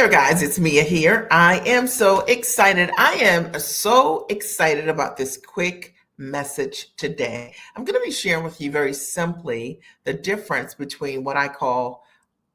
there, guys. It's Mia here. I am so excited. I am so excited about this quick message today. I'm going to be sharing with you very simply the difference between what I call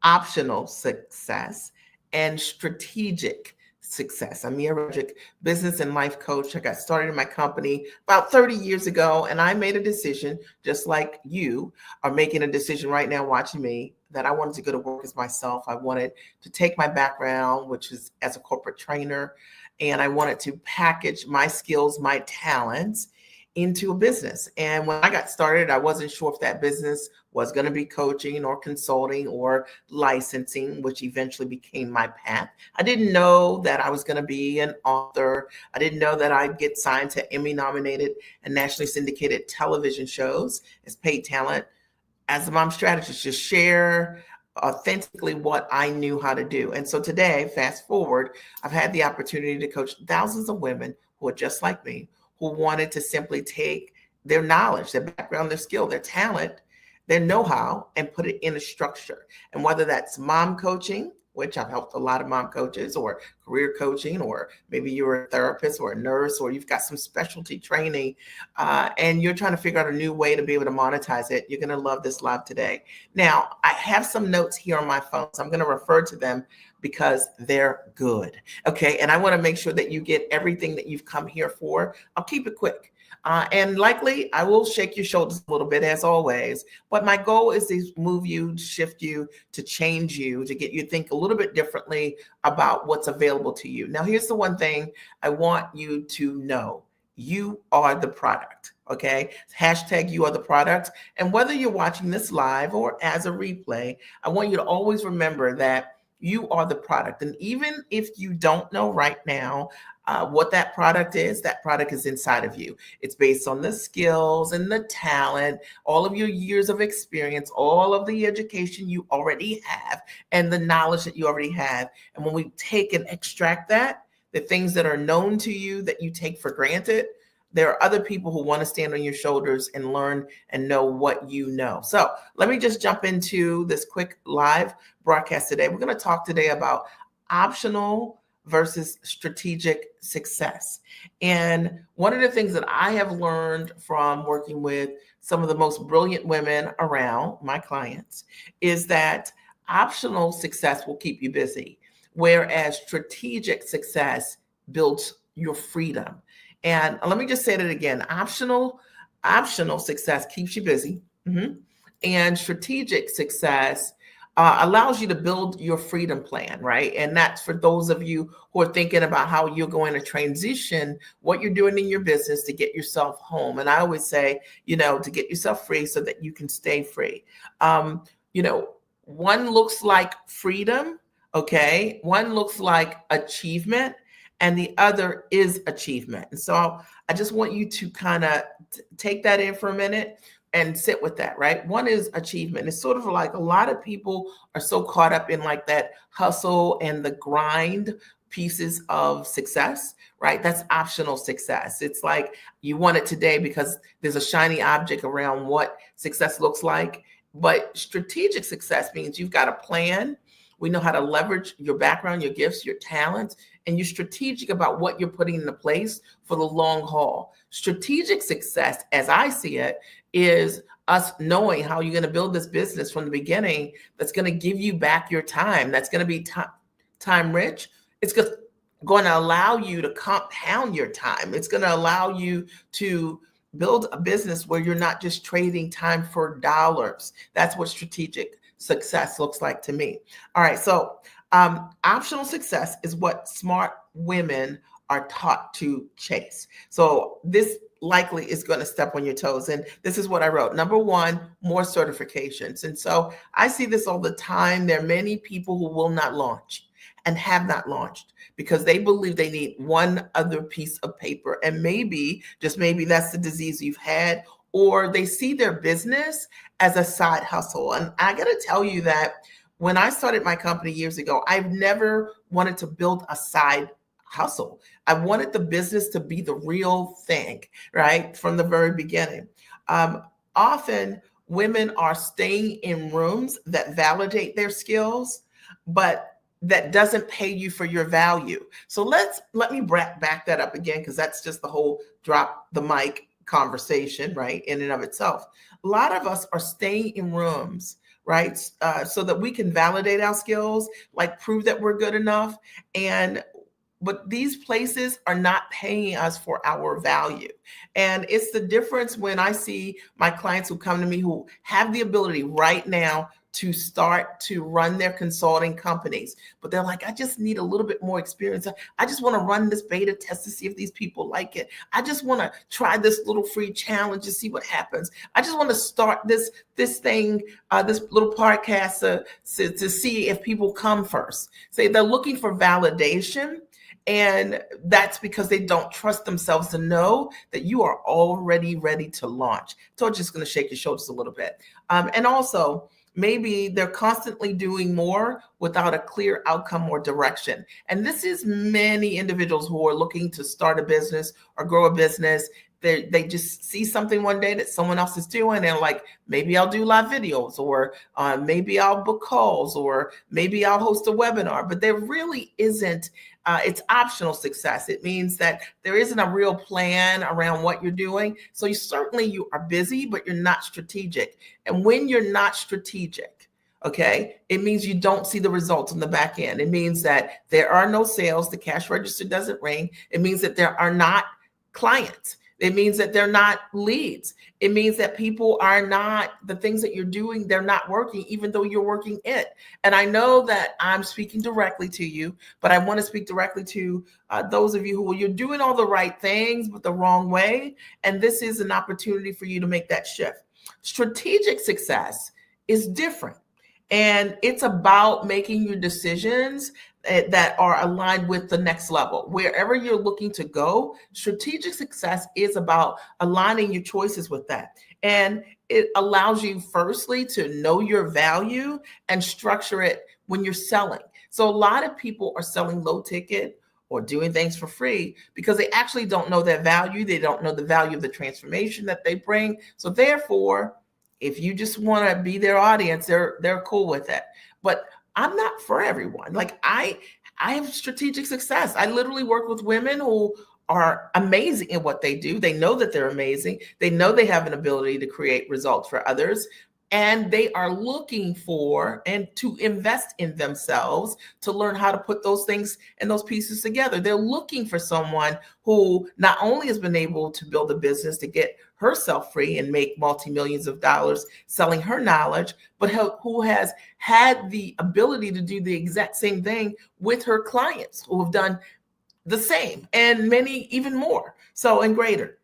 optional success and strategic success. I'm Mia Redrick, business and life coach. I got started in my company about 30 years ago, and I made a decision, just like you are making a decision right now watching me, that I wanted to go to work as myself. I wanted to take my background, which is as a corporate trainer, and I wanted to package my skills, my talents into a business. And when I got started, I wasn't sure if that business was going to be coaching or consulting or licensing, which eventually became my path. I didn't know that I was going to be an author. I didn't know that I'd get signed to Emmy nominated and nationally syndicated television shows as paid talent, as a mom strategist, to share authentically what I knew how to do. And so today, fast forward, I've had the opportunity to coach thousands of women who are just like me, who wanted to simply take their knowledge, their background, their skill, their talent, their know-how, and put it in a structure. And whether that's mom coaching, which I've helped a lot of mom coaches, or career coaching, or maybe you're a therapist or a nurse, or you've got some specialty training, and you're trying to figure out a new way to be able to monetize it, you're going to love this live today. Now, I have some notes here on my phone, so I'm going to refer to them because they're good. Okay. And I want to make sure that you get everything that you've come here for. I'll keep it quick. And likely I will shake your shoulders a little bit, as always, but my goal is to move you, shift you, to change you, to get you to think a little bit differently about what's available to you. Now, here's the one thing I want you to know. You are the product. Okay. Hashtag you are the product. And whether you're watching this live or as a replay, I want you to always remember that you are the product. And even if you don't know right now what that product is inside of you. It's based on the skills and the talent, all of your years of experience, all of the education you already have, and the knowledge that you already have. And when we take and extract that, the things that are known to you that you take for granted, there are other people who want to stand on your shoulders and learn and know what you know. So let me just jump into this quick live broadcast today. We're going to talk today about optional versus strategic success. And one of the things that I have learned from working with some of the most brilliant women around, my clients, is that optional success will keep you busy, whereas strategic success builds your freedom. And let me just say that again. Optional success keeps you busy. And strategic success allows you to build your freedom plan, right? And that's for those of you who are thinking about how you're going to transition what you're doing in your business to get yourself home. And I always say, to get yourself free so that you can stay free. One looks like freedom, okay? One looks like achievement, and the other is achievement. And so I just want you to kind of take that in for a minute and sit with that, right? One is achievement. It's sort of like a lot of people are so caught up in like that hustle and the grind pieces of success, right? That's optional success. It's like you want it today because there's a shiny object around what success looks like. But strategic success means you've got a plan. We know how to leverage your background, your gifts, your talents, and you're strategic about what you're putting into place for the long haul. Strategic success, as I see it, is us knowing how you're going to build this business from the beginning that's going to give you back your time, that's going to be time rich. It's going to allow you to compound your time. It's going to allow you to build a business where you're not just trading time for dollars. That's what strategic success looks like to me. All right. So optional success is what smart women are taught to chase. So this likely is going to step on your toes. And this is what I wrote. Number one, more certifications. And so I see this all the time. There are many people who will not launch and have not launched because they believe they need one other piece of paper. And maybe, just maybe, that's the disease you've had, or they see their business as a side hustle. And I got to tell you that when I started my company years ago, I've never wanted to build a side hustle. I wanted the business to be the real thing, right? From the very beginning. Often women are staying in rooms that validate their skills, but that doesn't pay you for your value. So let me back that up again, because that's just the whole drop the mic conversation, right? In and of itself. A lot of us are staying in rooms, right? So that we can validate our skills, like prove that we're good enough. But these places are not paying us for our value. And it's the difference when I see my clients who come to me who have the ability right now to start to run their consulting companies, but they're like, I just need a little bit more experience. I just want to run this beta test to see if these people like it. I just want to try this little free challenge to see what happens. I just want to start this thing, this little podcast to see if people come first. Say they're looking for validation. And that's because they don't trust themselves to know that you are already ready to launch. So I'm just going to shake your shoulders a little bit. And also, maybe they're constantly doing more without a clear outcome or direction. And this is many individuals who are looking to start a business or grow a business. They just see something one day that someone else is doing and like, maybe I'll do live videos, or maybe I'll book calls, or maybe I'll host a webinar. But there really isn't, it's optional success. It means that there isn't a real plan around what you're doing. So you are busy, but you're not strategic. And when you're not strategic, okay, it means you don't see the results on the back end. It means that there are no sales, the cash register doesn't ring. It means that there are not clients. It means that they're not leads. It means that people are not, the things that you're doing, they're not working, even though you're working it. And I know that I'm speaking directly to you, but I want to speak directly to those of you who you're doing all the right things, but the wrong way. And this is an opportunity for you to make that shift. Strategic success is different. And it's about making your decisions that are aligned with the next level. Wherever you're looking to go, strategic success is about aligning your choices with that. And it allows you, firstly, to know your value and structure it when you're selling. So a lot of people are selling low ticket or doing things for free because they actually don't know their value. They don't know the value of the transformation that they bring. So therefore, if you just want to be their audience, they're cool with it. But I'm not for everyone. Like I have strategic success. I literally work with women who are amazing at what they do. They know that they're amazing. They know they have an ability to create results for others. And they are looking for and to invest in themselves to learn how to put those things and those pieces together. They're looking for someone who not only has been able to build a business to get herself free and make multi-millions of dollars selling her knowledge, but who has had the ability to do the exact same thing with her clients who have done the same and many even more so and greater.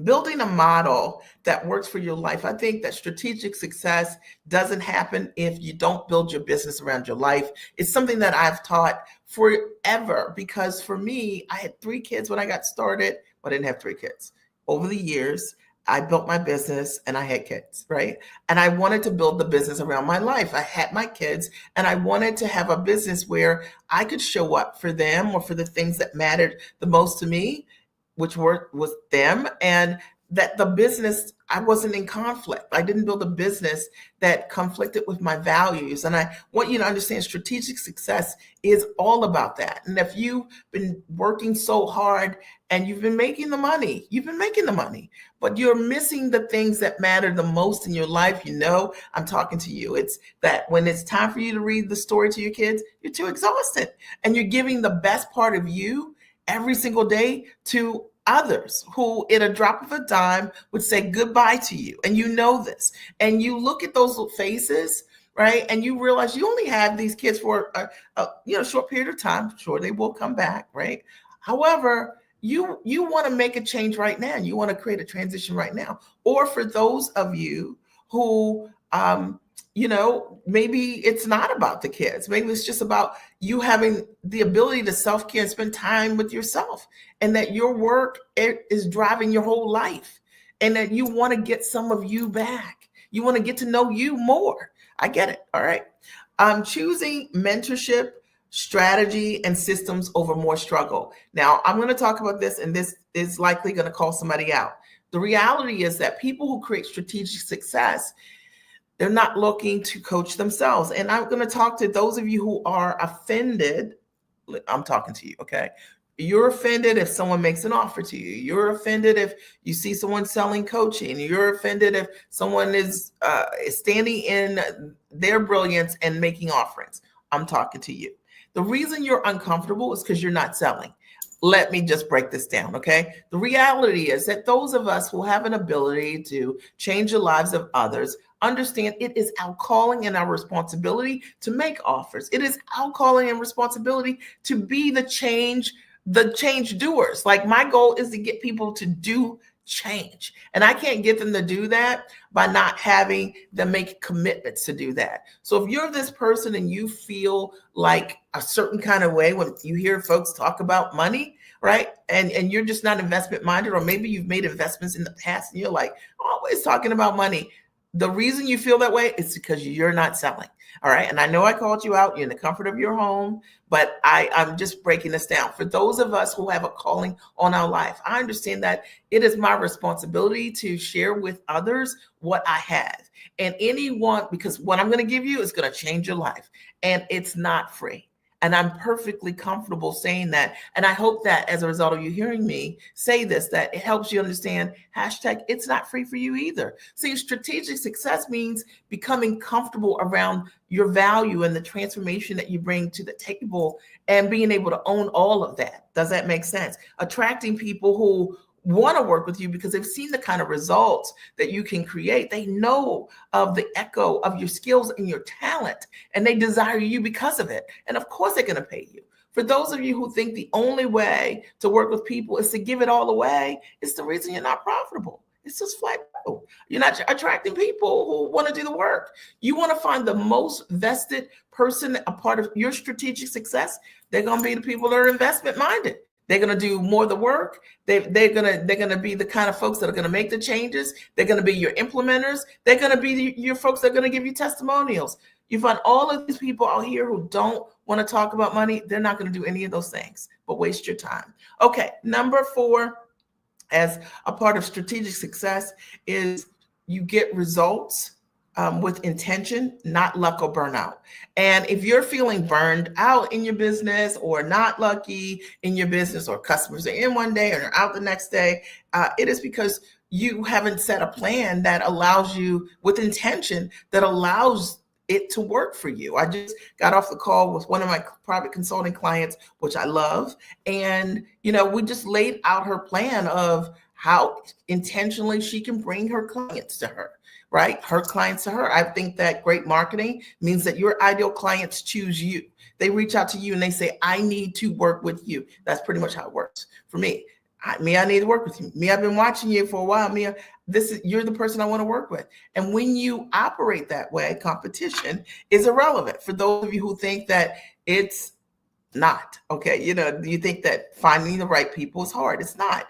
Building a model that works for your life. I think that strategic success doesn't happen if you don't build your business around your life. It's something that I've taught forever because for me, I had 3 kids when I got started. Well, I didn't have 3 kids. Over the years, I built my business and I had kids, right? And I wanted to build the business around my life. I had my kids and I wanted to have a business where I could show up for them or for the things that mattered the most to me, which was them, and that the business, I wasn't in conflict. I didn't build a business that conflicted with my values. And I want you to understand strategic success is all about that. And if you've been working so hard and you've been making the money, but you're missing the things that matter the most in your life, I'm talking to you. It's that when it's time for you to read the story to your kids, you're too exhausted and you're giving the best part of you every single day to others who in a drop of a dime would say goodbye to you. And you know this. And you look at those faces, right? And you realize you only have these kids for a short period of time. Sure, they will come back, right? However, you want to make a change right now. You want to create a transition right now. Or for those of you who maybe it's not about the kids. Maybe it's just about you having the ability to self-care and spend time with yourself, and that your work is driving your whole life, and that you want to get some of you back. You want to get to know you more. I get it. All right. Choosing mentorship, strategy, and systems over more struggle. Now, I'm going to talk about this, and this is likely going to call somebody out. The reality is that people who create strategic success, They're not looking to coach themselves. And I'm going to talk to those of you who are offended. I'm talking to you, okay? You're offended if someone makes an offer to you. You're offended if you see someone selling coaching. You're offended if someone is standing in their brilliance and making offerings. I'm talking to you. The reason you're uncomfortable is because you're not selling. Let me just break this down, okay? The reality is that those of us who have an ability to change the lives of others understand it is our calling and our responsibility to make offers. It is our calling and responsibility to be the change doers. Like, my goal is to get people to do change. And I can't get them to do that by not having them make commitments to do that. So if you're this person and you feel like a certain kind of way when you hear folks talk about money, right? And you're just not investment minded, or maybe you've made investments in the past and you're like always talking about money. The reason you feel that way is because you're not selling. All right. And I know I called you out. You're in the comfort of your home, but I'm just breaking this down. For those of us who have a calling on our life, I understand that it is my responsibility to share with others what I have. And anyone, because what I'm going to give you is going to change your life, and it's not free. And I'm perfectly comfortable saying that. And I hope that as a result of you hearing me say this, that it helps you understand hashtag it's not free for you either. See, strategic success means becoming comfortable around your value and the transformation that you bring to the table and being able to own all of that. Does that make sense? Attracting people who want to work with you because they've seen the kind of results that you can create. They know of the echo of your skills and your talent, and they desire you because of it. And of course, they're going to pay you. For those of you who think the only way to work with people is to give it all away, it's the reason you're not profitable. It's just flat out. You're not attracting people who want to do the work. You want to find the most vested person, a part of your strategic success. They're going to be the people that are investment minded. They're going to do more of the work. They're going to be the kind of folks that are going to make the changes. They're going to be your implementers. They're going to be your folks that are going to give you testimonials. You find all of these people out here who don't want to talk about money. They're not going to do any of those things, but waste your time. Okay, number 4, as a part of strategic success, is you get results with intention, not luck or burnout. And if you're feeling burned out in your business, or not lucky in your business, or customers are in one day and are out the next day, it is because you haven't set a plan that allows you, with intention, that allows it to work for you. I just got off the call with one of my private consulting clients, which I love. And, we just laid out her plan of how intentionally she can bring her clients to her. Right? Her clients to her. I think that great marketing means that your ideal clients choose you. They reach out to you and they say, I need to work with you. That's pretty much how it works for me. I need to work with you. Me, I've been watching you for a while. Mia, you're the person I want to work with. And when you operate that way, competition is irrelevant. For those of you who think that it's not, okay, you think that finding the right people is hard. It's not.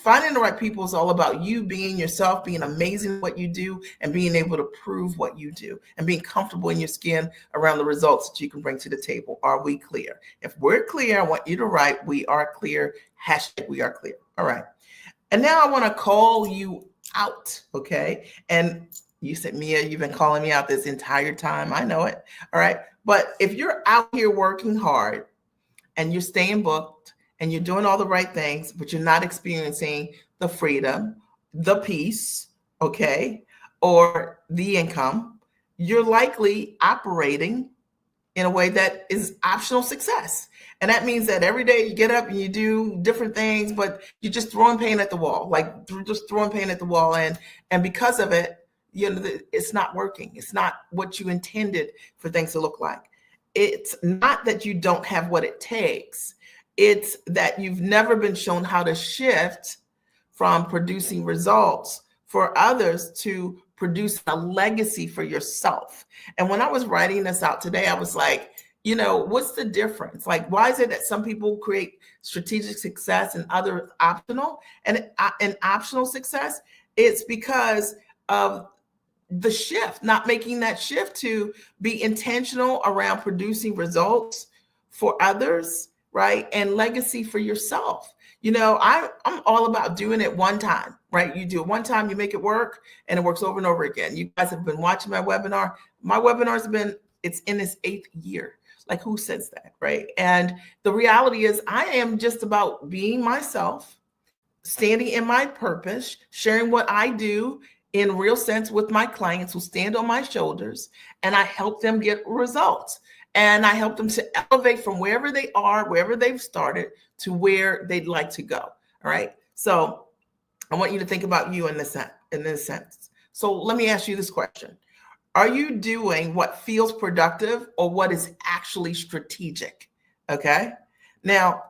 Finding the right people is all about you being yourself, being amazing at what you do, and being able to prove what you do, and being comfortable in your skin around the results that you can bring to the table. Are we clear? If we're clear, I want you to write, we are clear, hashtag we are clear. All right. And now I want to call you out, okay? And you said, Mia, you've been calling me out this entire time. I know it. All right. But if you're out here working hard and you're staying booked, and you're doing all the right things, but you're not experiencing the freedom, the peace, okay, or the income, you're likely operating in a way that is optional success. And that means that every day you get up and you do different things, but you're just throwing paint at the wall, and because of it, it's not working. It's not what you intended for things to look like. It's not that you don't have what it takes. It's that you've never been shown how to shift from producing results for others to produce a legacy for yourself. And when I was writing this out today, I was like, what's the difference? Like, why is it that some people create strategic success and others optional? And in optional success, it's because of the shift, not making that shift to be intentional around producing results for others right? And legacy for yourself. I'm all about doing it one time, right? You do it one time, you make it work, and it works over and over again. You guys have been watching my webinar. My webinars have been, it's in its 8th year. Like, who says that, right? And the reality is, I am just about being myself, standing in my purpose, sharing what I do in real sense with my clients who stand on my shoulders, and I help them get results. And I help them to elevate from wherever they are, wherever they've started, to where they'd like to go. All right. So I want you to think about you in this sense. So let me ask you this question. Are you doing what feels productive or what is actually strategic? Okay. Now,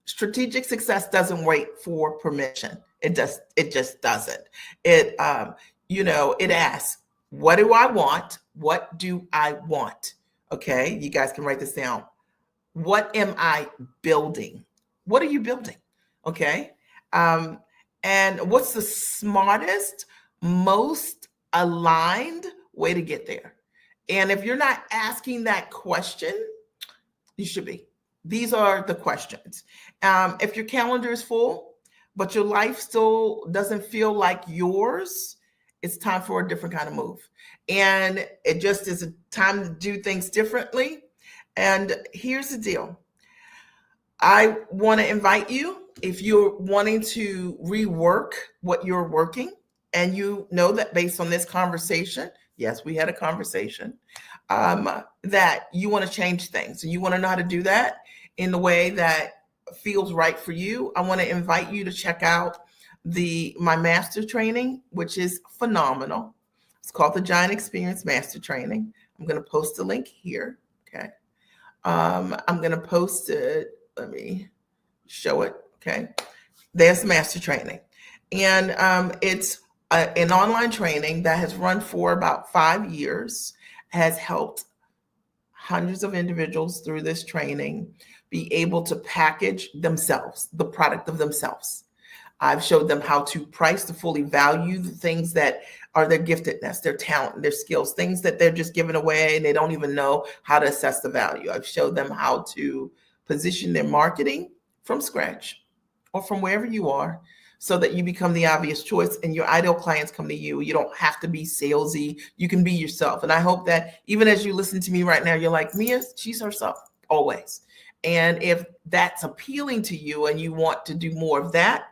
strategic success doesn't wait for permission. It just doesn't. It asks, what do I want? What do I want? Okay, you guys can write this down. What am I building? What are you building? Okay. And what's the smartest, most aligned way to get there? And if you're not asking that question, you should be. These are the questions. If your calendar is full, but your life still doesn't feel like yours, it's time for a different kind of move. And it just is a time to do things differently. And here's the deal. I want to invite you, if you're wanting to rework what you're working, and you know that based on this conversation, yes, we had a conversation, that you want to change things. And you want to know how to do that in the way that feels right for you. I want to invite you to check out my master training, which is phenomenal. It's called the Giant Experience Master Training. I'm going to post a link here. Okay. I'm going to post it. Let me show it. Okay. There's master training. And it's an online training that has run for about 5 years, has helped hundreds of individuals through this training be able to package themselves, the product of themselves. I've showed them how to price to fully value the things that are their giftedness, their talent, their skills, things that they're just giving away and they don't even know how to assess the value. I've showed them how to position their marketing from scratch or from wherever you are, so that you become the obvious choice and your ideal clients come to you. You don't have to be salesy. You can be yourself. And I hope that even as you listen to me right now, you're like, Mia, she's herself always. And if that's appealing to you and you want to do more of that,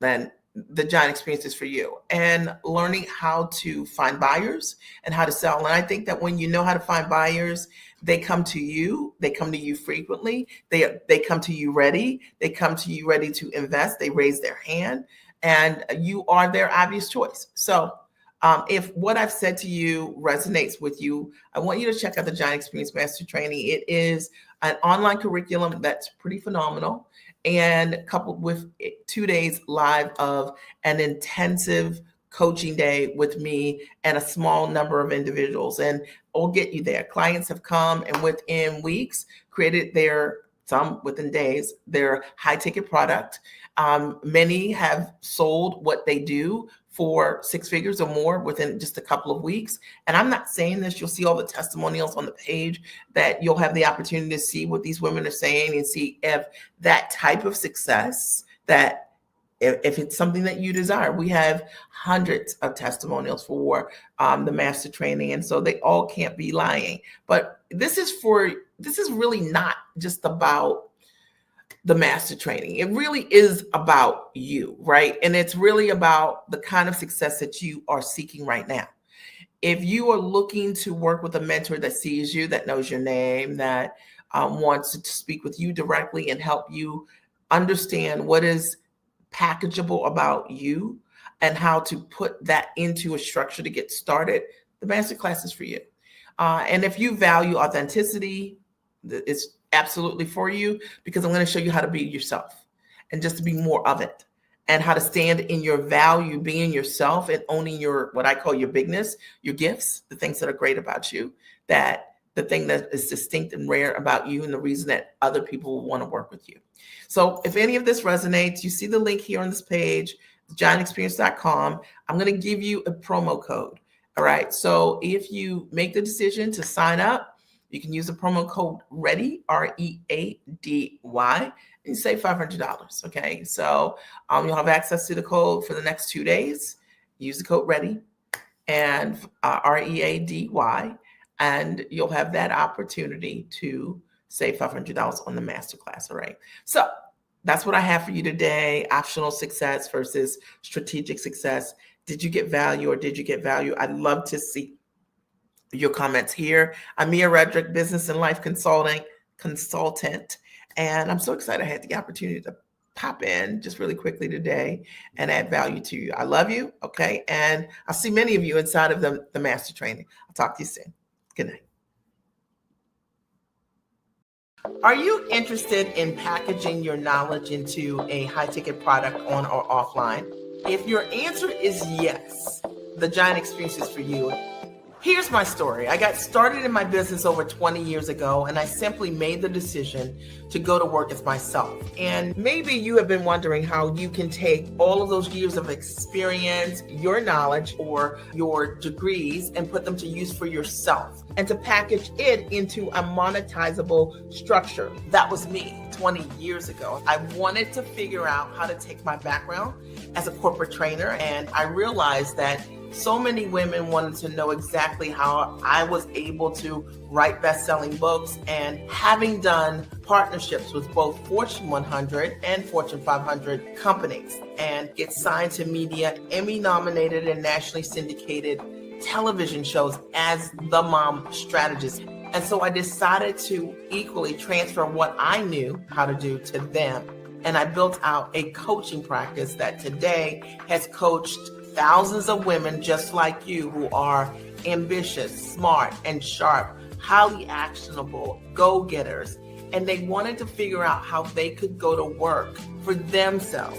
then the Giant Experience is for you. And learning how to find buyers and how to sell. And I think that when you know how to find buyers, they come to you. They come to you frequently. They come to you ready. They come to you ready to invest. They raise their hand, and you are their obvious choice. So if what I've said to you resonates with you, I want you to check out the Giant Experience Master Training. It is an online curriculum that's pretty phenomenal, and coupled with 2 days live of an intensive coaching day with me and a small number of individuals, and we'll get you there. Clients have come and within weeks created some within days, their high ticket product. Many have sold what they do for 6 figures or more within just a couple of weeks. And I'm not saying this, you'll see all the testimonials on the page, that you'll have the opportunity to see what these women are saying and see if that type of success, that if it's something that you desire. We have hundreds of testimonials for the master training. And so they all can't be lying. But this is really not just about the master training. It really is about you, right? And it's really about the kind of success that you are seeking right now. If you are looking to work with a mentor that sees you, that knows your name, that wants to speak with you directly and help you understand what is packageable about you and how to put that into a structure to get started, the masterclass is for you. And if you value authenticity, it's absolutely for you, because I'm going to show you how to be yourself and just to be more of it, and how to stand in your value, being yourself and owning your, what I call your bigness, your gifts, the things that are great about you, that the thing that is distinct and rare about you, and the reason that other people will want to work with you. So if any of this resonates, you see the link here on this page, giantexperience.com. I'm going to give you a promo code. All right. So if you make the decision to sign up, You can use the promo code READY, READY, and you save $500. Okay, so you'll have access to the code for the next 2 days. Use the code READY and READY, and you'll have that opportunity to save $500 on the masterclass. All right, so that's what I have for you today. Optional success versus strategic success. Did you get value or did you get value? I'd love to see your comments here. I'm Mia Redrick, business and life consultant, and I'm so excited I had the opportunity to pop in just really quickly today and add value to you. I love you, okay? And I'll see many of you inside of the master training. I'll talk to you soon. Good night. Are you interested in packaging your knowledge into a high-ticket product on or offline? If your answer is yes, the Giant Experience is for you. Here's my story. I got started in my business over 20 years ago, and I simply made the decision to go to work as myself. And maybe you have been wondering how you can take all of those years of experience, your knowledge, or your degrees, and put them to use for yourself, and to package it into a monetizable structure. That was me 20 years ago. I wanted to figure out how to take my background as a corporate trainer, and I realized that so many women wanted to know exactly how I was able to write best-selling books, and having done partnerships with both Fortune 100 and Fortune 500 companies and get signed to media, Emmy-nominated and nationally syndicated television shows as the mom strategist. And so I decided to equally transfer what I knew how to do to them. And I built out a coaching practice that today has coached thousands of women just like you who are ambitious, smart, and sharp, highly actionable, go-getters. And they wanted to figure out how they could go to work for themselves.